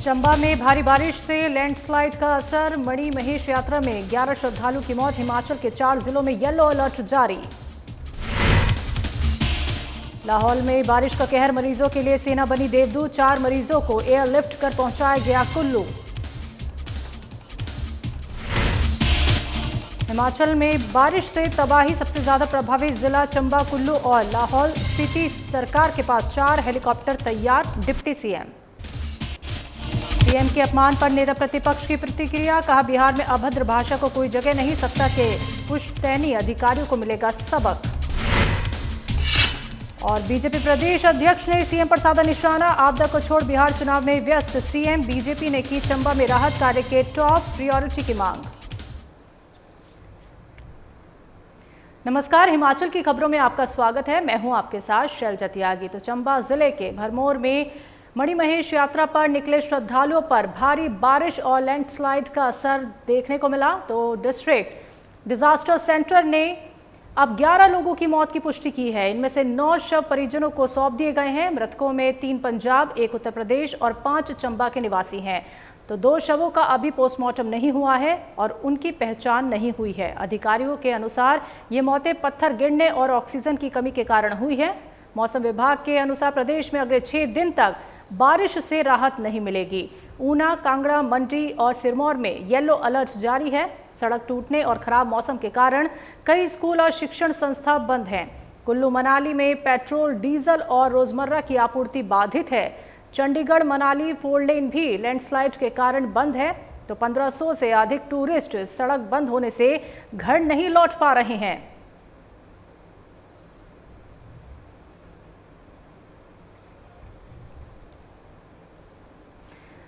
चंबा में भारी बारिश से लैंडस्लाइड का असर, मणि महेश यात्रा में 11 श्रद्धालु की मौत। हिमाचल के 4 जिलों में येलो अलर्ट जारी। लाहौल में बारिश का कहर, मरीजों के लिए सेना बनी देवदूत। 4 मरीजों को एयरलिफ्ट कर पहुंचाया गया कुल्लू। हिमाचल में बारिश से तबाही, सबसे ज्यादा प्रभावित जिला चंबा, कुल्लू और लाहौल स्पीति। सरकार के पास 4 हेलीकॉप्टर तैयार। डिप्टी सीएम के अपमान पर नेता प्रतिपक्ष की प्रतिक्रिया, कहा बिहार में अभद्र भाषा को कोई जगह नहीं। सत्ता के पुश्तैनी अधिकारियों को मिलेगा सबक। और बीजेपी प्रदेश अध्यक्ष ने सीएम पर साधा निशाना, आपदा को छोड़ बिहार चुनाव में व्यस्त सीएम। बीजेपी ने की चंबा में राहत कार्य के टॉप प्रायोरिटी की मांग। नमस्कार, हिमाचल की खबरों में आपका स्वागत है। मैं हूं आपके साथ शैलजा त्यागी। तो चंबा जिले के भरमौर में मणि महेश यात्रा पर निकले श्रद्धालुओं पर भारी बारिश और लैंडस्लाइड का असर देखने को मिला। तो डिस्ट्रिक्ट डिजास्टर सेंटर ने अब 11 लोगों की मौत की पुष्टि की है। इनमें से 9 शव परिजनों को सौंप दिए गए हैं। मृतकों में 3 पंजाब, 1 उत्तर प्रदेश और 5 चंबा के निवासी हैं। तो 2 शवों का अभी पोस्टमार्टम नहीं हुआ है और उनकी पहचान नहीं हुई है। अधिकारियों के अनुसार ये मौतें पत्थर गिरने और ऑक्सीजन की कमी के कारण हुई है। मौसम विभाग के अनुसार प्रदेश में अगले 6 दिन तक बारिश से राहत नहीं मिलेगी। ऊना, कांगड़ा, मंडी और सिरमौर में येलो अलर्ट जारी है। सड़क टूटने और खराब मौसम के कारण कई स्कूल और शिक्षण संस्था बंद हैं। कुल्लू मनाली में पेट्रोल, डीजल और रोजमर्रा की आपूर्ति बाधित है। चंडीगढ़ मनाली 4 लेन भी लैंडस्लाइड के कारण बंद है। तो 1500 से अधिक टूरिस्ट सड़क बंद होने से घर नहीं लौट पा रहे हैं।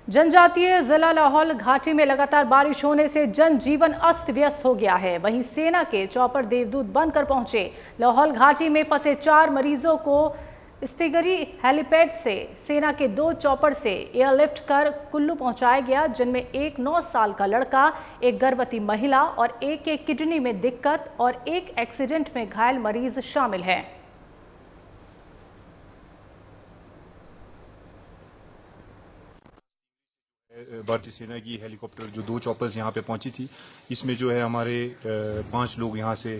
जनजातीय जिला लाहौल घाटी में लगातार बारिश होने से जनजीवन अस्त व्यस्त हो गया है। वहीं सेना के चॉपर देवदूत बनकर पहुंचे। लाहौल घाटी में फंसे 4 मरीजों को स्तिगरी हेलीपैड से सेना के 2 चॉपर से एयरलिफ्ट कर कुल्लू पहुंचाया गया, जिनमें एक 9 साल का लड़का, एक गर्भवती महिला और एक के किडनी में दिक्कत और एक एक्सीडेंट में घायल मरीज शामिल है। भारतीय सेना की हेलीकॉप्टर जो 2 चॉपर्स यहाँ पे पहुंची थी, इसमें जो है हमारे 5 लोग यहाँ से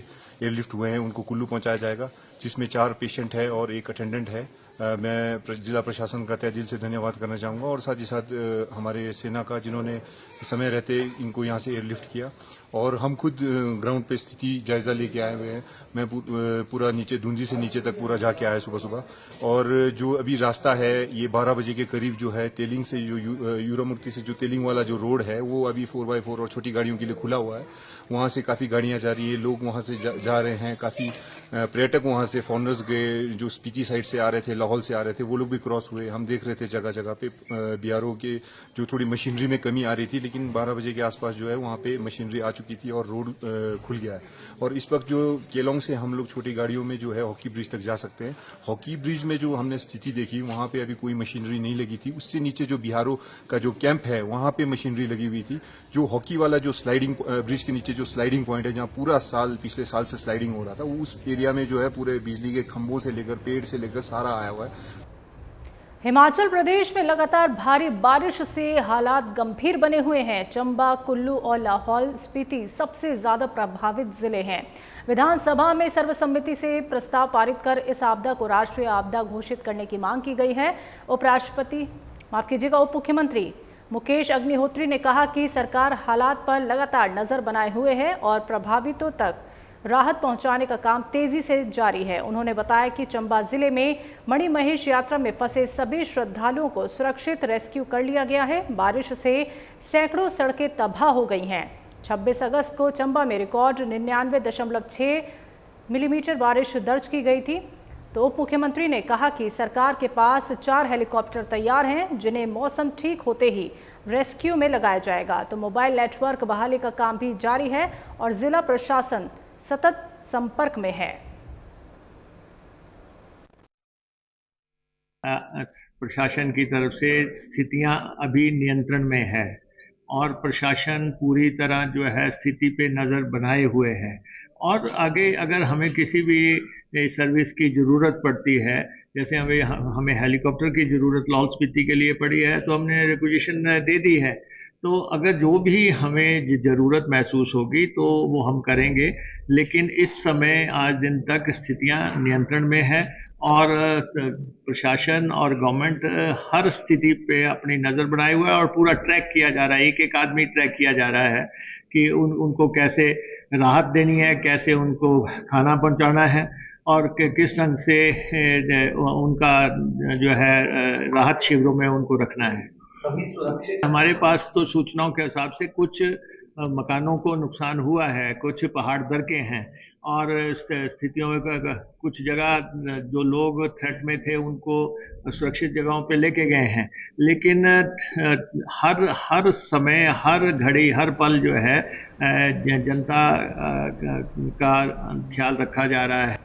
एयरलिफ्ट हुए हैं, उनको कुल्लू पहुंचाया जाएगा, जिसमें 4 पेशेंट है और 1 अटेंडेंट है। मैं जिला प्रशासन का तहे दिल से धन्यवाद करना चाहूँगा और साथ ही साथ हमारे सेना का, जिन्होंने समय रहते इनको यहाँ से एयरलिफ्ट किया। और हम खुद ग्राउंड पे स्थिति जायजा लेके आए हुए हैं। मैं पूरा नीचे धुंधी से नीचे तक पूरा जाके आया सुबह सुबह। और जो अभी रास्ता है, ये 12 बजे के करीब जो है तेलिंग से, जो यूरामूर्ति से जो तेलिंग वाला जो रोड है, वो अभी 4x4 और छोटी गाड़ियों के लिए खुला हुआ है। वहाँ से काफ़ी गाड़ियाँ जा रही है, लोग वहाँ से जा रहे हैं। काफ़ी पर्यटक वहाँ से, फॉरनर्स गए जो स्पीति साइड से आ रहे थे, लाहौल से आ रहे थे, वो लोग भी क्रॉस हुए। हम देख रहे थे जगह जगह पे बीआरओ के जो थोड़ी मशीनरी में कमी आ रही थी, लेकिन 12 बजे के आसपास जो है वहाँ पे मशीनरी आ चुकी थी और रोड खुल गया है। और इस वक्त जो केलोंग से हम लोग छोटी गाड़ियों में जो है हॉकी ब्रिज तक जा सकते हैं। हॉकी ब्रिज में जो हमने स्थिति देखी, वहाँ पे अभी कोई मशीनरी नहीं लगी थी। उससे नीचे जो बिहारो का जो कैंप है, वहाँ पे मशीनरी लगी हुई थी। जो हॉकी वाला जो स्लाइडिंग ब्रिज के नीचे जो स्लाइडिंग पॉइंट है, जहाँ पूरा साल, पिछले साल से स्लाइडिंग हो रहा था, उस एरिया में जो है पूरे बिजली के खंभों से लेकर, पेड़ से लेकर सारा आया हुआ है। हिमाचल प्रदेश में लगातार भारी बारिश से हालात गंभीर बने हुए हैं। चंबा, कुल्लू और लाहौल स्पीति सबसे ज्यादा प्रभावित जिले हैं। विधानसभा में सर्वसम्मति से प्रस्ताव पारित कर इस आपदा को राष्ट्रीय आपदा घोषित करने की मांग की गई है। उप मुख्यमंत्री मुकेश अग्निहोत्री ने कहा कि सरकार हालात पर लगातार नजर बनाए हुए है और प्रभावितों तक राहत पहुंचाने का काम तेजी से जारी है। उन्होंने बताया कि चंबा जिले में मणि महेश यात्रा में फंसे सभी श्रद्धालुओं को सुरक्षित रेस्क्यू कर लिया गया है। बारिश से सैकड़ों सड़कें तबाह हो गई हैं। 26 अगस्त को चंबा में रिकॉर्ड 99.6 मिलीमीटर बारिश दर्ज की गई थी। तो उप मुख्यमंत्री ने कहा कि सरकार के पास 4 हेलीकॉप्टर तैयार हैं, जिन्हें मौसम ठीक होते ही रेस्क्यू में लगाया जाएगा। तो मोबाइल नेटवर्क बहाली का काम भी जारी है और जिला प्रशासन सतत संपर्क में है। प्रशासन की तरफ से स्थितियां अभी नियंत्रण में है और प्रशासन पूरी तरह जो है स्थिति पे नज़र बनाए हुए है। और आगे अगर हमें किसी भी सर्विस की ज़रूरत पड़ती है जैसे हमें हेलीकॉप्टर की ज़रूरत लाहौल स्पीति के लिए पड़ी है, तो हमने रिक्वेजिशन दे दी है। तो अगर जो भी हमें ज़रूरत महसूस होगी तो वो हम करेंगे, लेकिन इस समय आज दिन तक स्थितियां नियंत्रण में है और प्रशासन और गवर्नमेंट हर स्थिति पे अपनी नज़र बनाए हुआ है और पूरा ट्रैक किया जा रहा है, एक एक आदमी ट्रैक किया जा रहा है कि उनको कैसे राहत देनी है, कैसे उनको खाना पहुंचाना है और किस ढंग से उनका जो है राहत शिविरों में उनको रखना है। सभी सुरक्षित। हमारे पास तो सूचनाओं के हिसाब से कुछ मकानों को नुकसान हुआ है, कुछ पहाड़ दरके हैं और स्थितियों में कुछ जगह जो लोग थ्रेट में थे उनको सुरक्षित जगहों पे लेके गए हैं, लेकिन हर समय, हर घड़ी, हर पल जो है जनता का ख्याल रखा जा रहा है।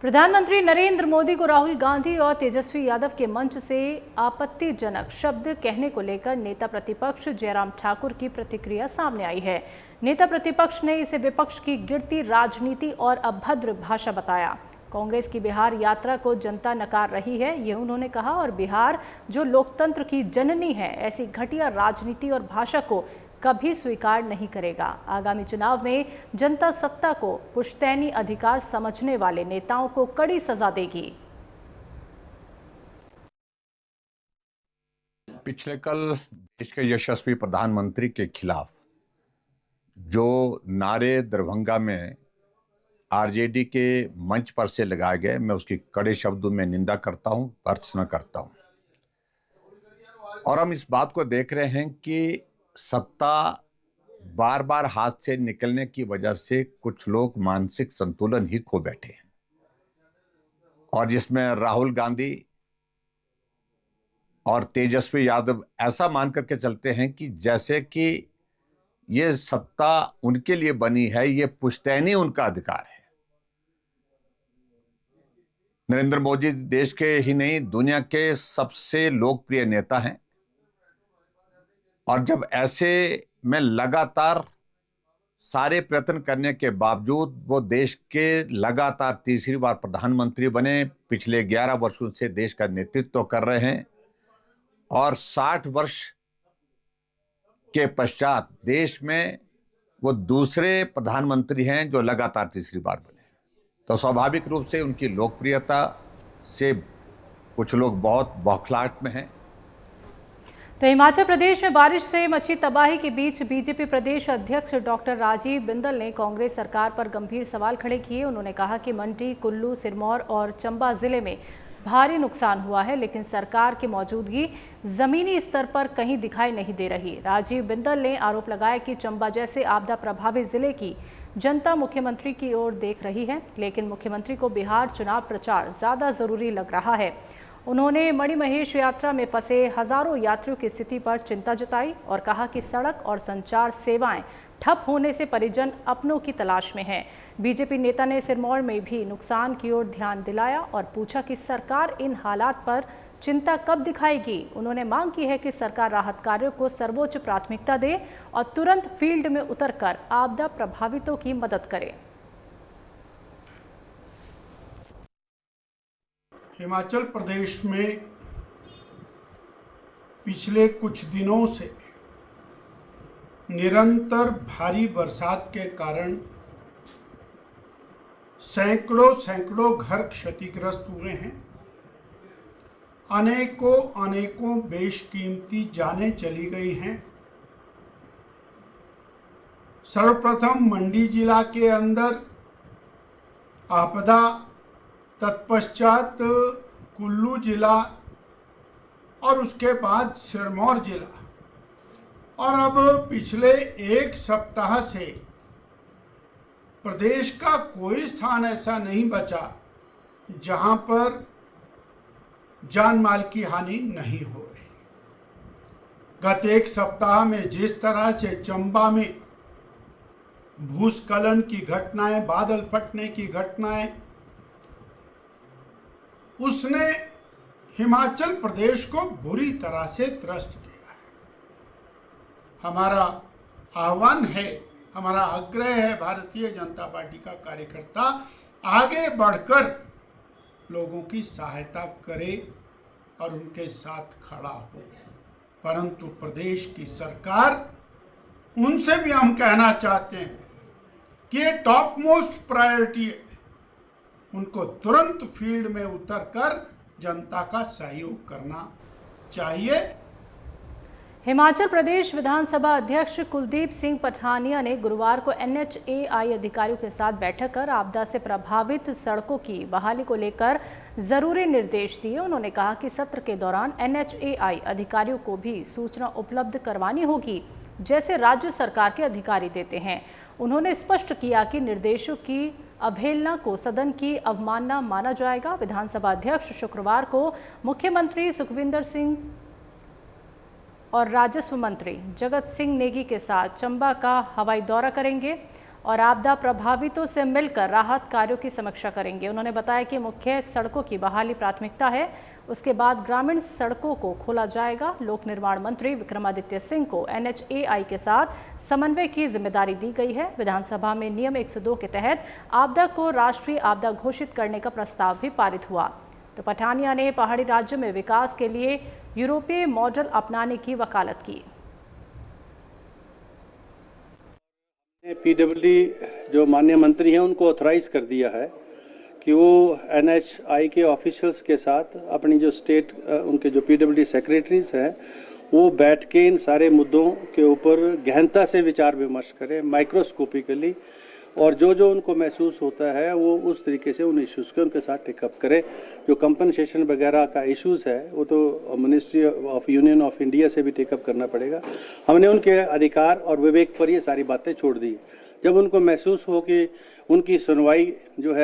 प्रधानमंत्री नरेंद्र मोदी को राहुल गांधी और तेजस्वी यादव के मंच से आपत्तिजनक शब्द कहने को लेकर नेता प्रतिपक्ष जयराम ठाकुर की प्रतिक्रिया सामने आई है। नेता प्रतिपक्ष ने इसे विपक्ष की गिरती राजनीति और अभद्र भाषा बताया। कांग्रेस की बिहार यात्रा को जनता नकार रही है, ये उन्होंने कहा, और बिहार जो लोकतंत्र की जननी है, ऐसी घटिया राजनीति और भाषा को कभी स्वीकार नहीं करेगा। आगामी चुनाव में जनता सत्ता को पुश्तैनी अधिकार समझने वाले नेताओं को कड़ी सजा देगी। पिछले कल देश के यशस्वी प्रधानमंत्री के खिलाफ जो नारे दरभंगा में आरजेडी के मंच पर से लगाए गए, मैं उसकी कड़े शब्दों में निंदा करता हूं, भर्त्सना करता हूं। और हम इस बात को देख रहे हैं कि सत्ता बार बार हाथ से निकलने की वजह से कुछ लोग मानसिक संतुलन ही खो बैठे हैं, और जिसमें राहुल गांधी और तेजस्वी यादव ऐसा मान करके चलते हैं कि जैसे कि ये सत्ता उनके लिए बनी है, ये पुश्तैनी उनका अधिकार है। नरेंद्र मोदी देश के ही नहीं, दुनिया के सबसे लोकप्रिय नेता हैं, और जब ऐसे में लगातार सारे प्रयत्न करने के बावजूद वो देश के लगातार तीसरी बार प्रधानमंत्री बने, पिछले 11 वर्षों से देश का नेतृत्व कर रहे हैं, और 60 वर्ष के पश्चात देश में वो दूसरे प्रधानमंत्री हैं जो लगातार तीसरी बार बने। तो स्वाभाविक रूप से उनकी लोकप्रियता से कुछ लोग बहुत बौखलाहट में हैं। तो हिमाचल प्रदेश में बारिश से मची तबाही के बीच बीजेपी प्रदेश अध्यक्ष डॉक्टर राजीव बिंदल ने कांग्रेस सरकार पर गंभीर सवाल खड़े किए। उन्होंने कहा कि मंडी, कुल्लू, सिरमौर और चंबा जिले में भारी नुकसान हुआ है, लेकिन सरकार की मौजूदगी जमीनी स्तर पर कहीं दिखाई नहीं दे रही। राजीव बिंदल ने आरोप लगाया कि चंबा जैसे आपदा प्रभावित जिले की जनता मुख्यमंत्री की ओर देख रही है, लेकिन मुख्यमंत्री को बिहार चुनाव प्रचार ज़्यादा ज़रूरी लग रहा है। उन्होंने मणिमहेश यात्रा में फंसे हजारों यात्रियों की स्थिति पर चिंता जताई और कहा कि सड़क और संचार सेवाएं ठप होने से परिजन अपनों की तलाश में हैं। बीजेपी नेता ने सिरमौर में भी नुकसान की ओर ध्यान दिलाया और पूछा कि सरकार इन हालात पर चिंता कब दिखाएगी। उन्होंने मांग की है कि सरकार राहत कार्यों को सर्वोच्च प्राथमिकता दे और तुरंत फील्ड में उतरकर आपदा प्रभावितों की मदद करे। हिमाचल प्रदेश में पिछले कुछ दिनों से निरंतर भारी बरसात के कारण सैकड़ों घर क्षतिग्रस्त हुए हैं। अनेकों बेशकीमती जानें चली गई हैं। सर्वप्रथम मंडी जिला के अंदर आपदा, तत्पश्चात कुल्लू जिला और उसके बाद सिरमौर जिला, और अब पिछले एक सप्ताह से प्रदेश का कोई स्थान ऐसा नहीं बचा जहां पर जान माल की हानि नहीं हो रही। गत एक सप्ताह में जिस तरह से चंबा में भूस्खलन की घटनाएं, बादल फटने की घटनाएं, उसने हिमाचल प्रदेश को बुरी तरह से त्रस्त किया है। हमारा आह्वान है, हमारा आग्रह है, भारतीय जनता पार्टी का कार्यकर्ता आगे बढ़कर लोगों की सहायता करे और उनके साथ खड़ा हो। परंतु प्रदेश की सरकार, उनसे भी हम कहना चाहते हैं कि ये टॉप मोस्ट प्रायोरिटी है, उनको तुरंत फील्ड में उतरकर जनता का सहयोग करना चाहिए। हिमाचल प्रदेश विधानसभा अध्यक्ष कुलदीप सिंह पठानिया ने गुरुवार को NHAI अधिकारियों के साथ बैठक कर आपदा से प्रभावित सड़कों की बहाली को लेकर जरूरी निर्देश दिए। उन्होंने कहा कि सत्र के दौरान NHAI अधिकारियों को भी सूचना उपलब्ध करवानी होगी, जैसे राज्य सरकार के अधिकारी देते हैं। उन्होंने स्पष्ट किया कि निर्देशों की अवहेलना को सदन की अवमानना माना जाएगा। विधानसभा अध्यक्ष शुक्रवार को मुख्यमंत्री सुखविंदर सिंह और राजस्व मंत्री जगत सिंह नेगी के साथ चंबा का हवाई दौरा करेंगे और आपदा प्रभावितों से मिलकर राहत कार्यों की समीक्षा करेंगे। उन्होंने बताया कि मुख्य सड़कों की बहाली प्राथमिकता है, उसके बाद ग्रामीण सड़कों को खोला जाएगा। लोक निर्माण मंत्री विक्रमादित्य सिंह को NHAI के साथ समन्वय की जिम्मेदारी दी गई है। विधानसभा में नियम 102 के तहत आपदा को राष्ट्रीय आपदा घोषित करने का प्रस्ताव भी पारित हुआ। तो पठानिया ने पहाड़ी राज्य में विकास के लिए यूरोपीय मॉडल अपनाने की वकालत की। PWD जो माननीय मंत्री हैं उनको ऑथराइज कर दिया है कि वो NHAI के ऑफिशियल्स के साथ अपनी जो स्टेट उनके जो PWD सेक्रेटरीज हैं वो बैठ के इन सारे मुद्दों के ऊपर गहनता से विचार विमर्श करें माइक्रोस्कोपिकली, और जो जो उनको महसूस होता है वो उस तरीके से उन इश्यूज़ के उनके साथ टेकअप करें। जो कंपनसेशन वगैरह का इश्यूज़ है वो तो ministry of union of India से भी टेकअप करना पड़ेगा। हमने उनके अधिकार और विवेक पर ये सारी बातें छोड़ दी। जब उनको महसूस हो कि उनकी सुनवाई जो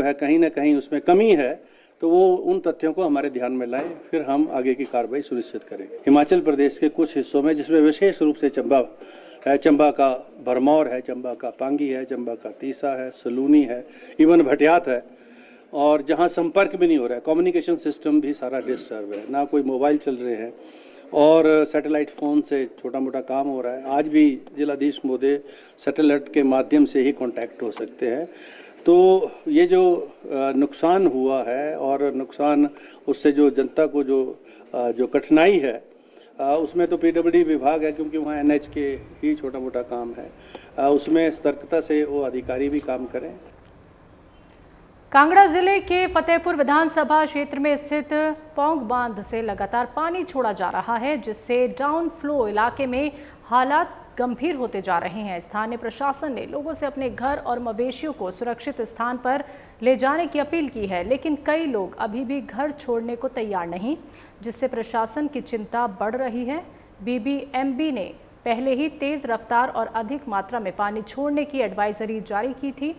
है कहीं ना कहीं उसमें कमी है, तो वो उन तथ्यों को हमारे ध्यान में लाएं, फिर हम आगे की कार्रवाई सुनिश्चित करेंगे। हिमाचल प्रदेश के कुछ हिस्सों में, जिसमें विशेष रूप से चंबा है, चंबा का भरमौर है, चंबा का पांगी है, चंबा का तीसा है, सलूनी है, इवन भटियात है, और जहां संपर्क भी नहीं हो रहा है, कम्युनिकेशन सिस्टम भी सारा डिस्टर्ब है, ना कोई मोबाइल चल रहे हैं और सैटेलाइट फ़ोन से छोटा मोटा काम हो रहा है। आज भी जिलाधीश महोदय सैटेलाइट के माध्यम से ही कांटेक्ट हो सकते हैं। तो ये जो नुकसान हुआ है और नुकसान उससे जो जनता को जो कठिनाई है, उसमें तो PWD विभाग है, क्योंकि वहाँ NH के ही छोटा मोटा काम है, उसमें सतर्कता से वो अधिकारी भी काम करें। कांगड़ा जिले के फतेहपुर विधानसभा क्षेत्र में स्थित पौंग बांध से लगातार पानी छोड़ा जा रहा है, जिससे डाउन फ्लो इलाके में हालात गंभीर होते जा रहे हैं। स्थानीय प्रशासन ने लोगों से अपने घर और मवेशियों को सुरक्षित स्थान पर ले जाने की अपील की है, लेकिन कई लोग अभी भी घर छोड़ने को तैयार नहीं, जिससे प्रशासन की चिंता बढ़ रही है। BBMB ने पहले ही तेज रफ्तार और अधिक मात्रा में पानी छोड़ने की एडवाइजरी जारी की थी।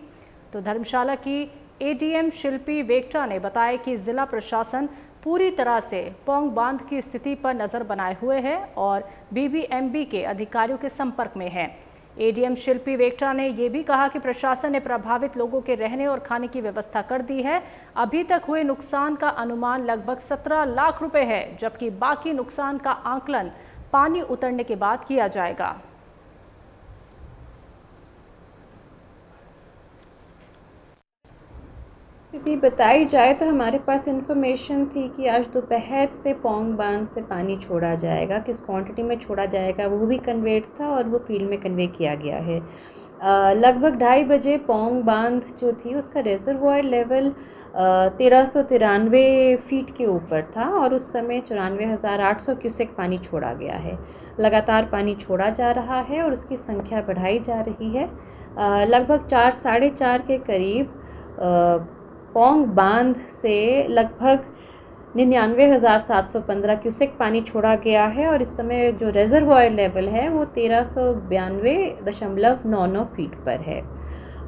तो धर्मशाला की ADM शिल्पी वेक्टा ने बताया कि जिला प्रशासन पूरी तरह से पौंग बांध की स्थिति पर नजर बनाए हुए है और BBMB के अधिकारियों के संपर्क में है। ADM शिल्पी वेक्टा ने यह भी कहा कि प्रशासन ने प्रभावित लोगों के रहने और खाने की व्यवस्था कर दी है। अभी तक हुए नुकसान का अनुमान लगभग 17 लाख रुपए है, जबकि बाकी नुकसान का आकलन पानी उतरने के बाद किया जाएगा। स्थिति बताई जाए तो हमारे पास इन्फॉर्मेशन थी कि आज दोपहर से पौंग बांध से पानी छोड़ा जाएगा। किस क्वांटिटी में छोड़ा जाएगा वो भी कन्वेड था और वो फील्ड में कन्वे किया गया है। लगभग 2:30 बजे पौंग बांध जो थी उसका रिजर्वॉयर लेवल 1393 फीट के ऊपर था और उस समय 94,800 क्यूसेक पानी छोड़ा गया है। लगातार पानी छोड़ा जा रहा है और उसकी संख्या बढ़ाई जा रही है। लगभग 4 साढ़े 4 के करीब पौंग बांध से लगभग 99,715 क्यूसेक पानी छोड़ा गया है और इस समय जो रिजर्वॉयर लेवल है वो 1392.99 फीट पर है।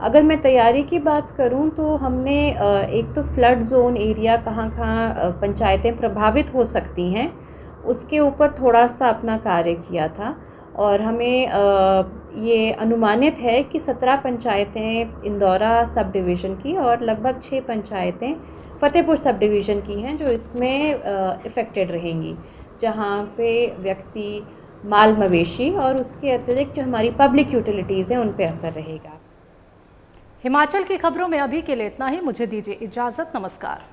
अगर मैं तैयारी की बात करूं तो हमने एक तो फ्लड जोन एरिया कहाँ पंचायतें प्रभावित हो सकती हैं उसके ऊपर थोड़ा सा अपना कार्य किया था और हमें ये अनुमानित है कि 17 पंचायतें इंदौरा सब डिवीज़न की और लगभग 6 पंचायतें फतेहपुर सब डिवीज़न की हैं जो इसमें इफ़ेक्टेड रहेंगी, जहाँ पे व्यक्ति, माल मवेशी और उसके अतिरिक्त जो हमारी पब्लिक यूटिलिटीज़ हैं उन पे असर रहेगा। हिमाचल की खबरों में अभी के लिए इतना ही। मुझे दीजिए इजाजत। नमस्कार।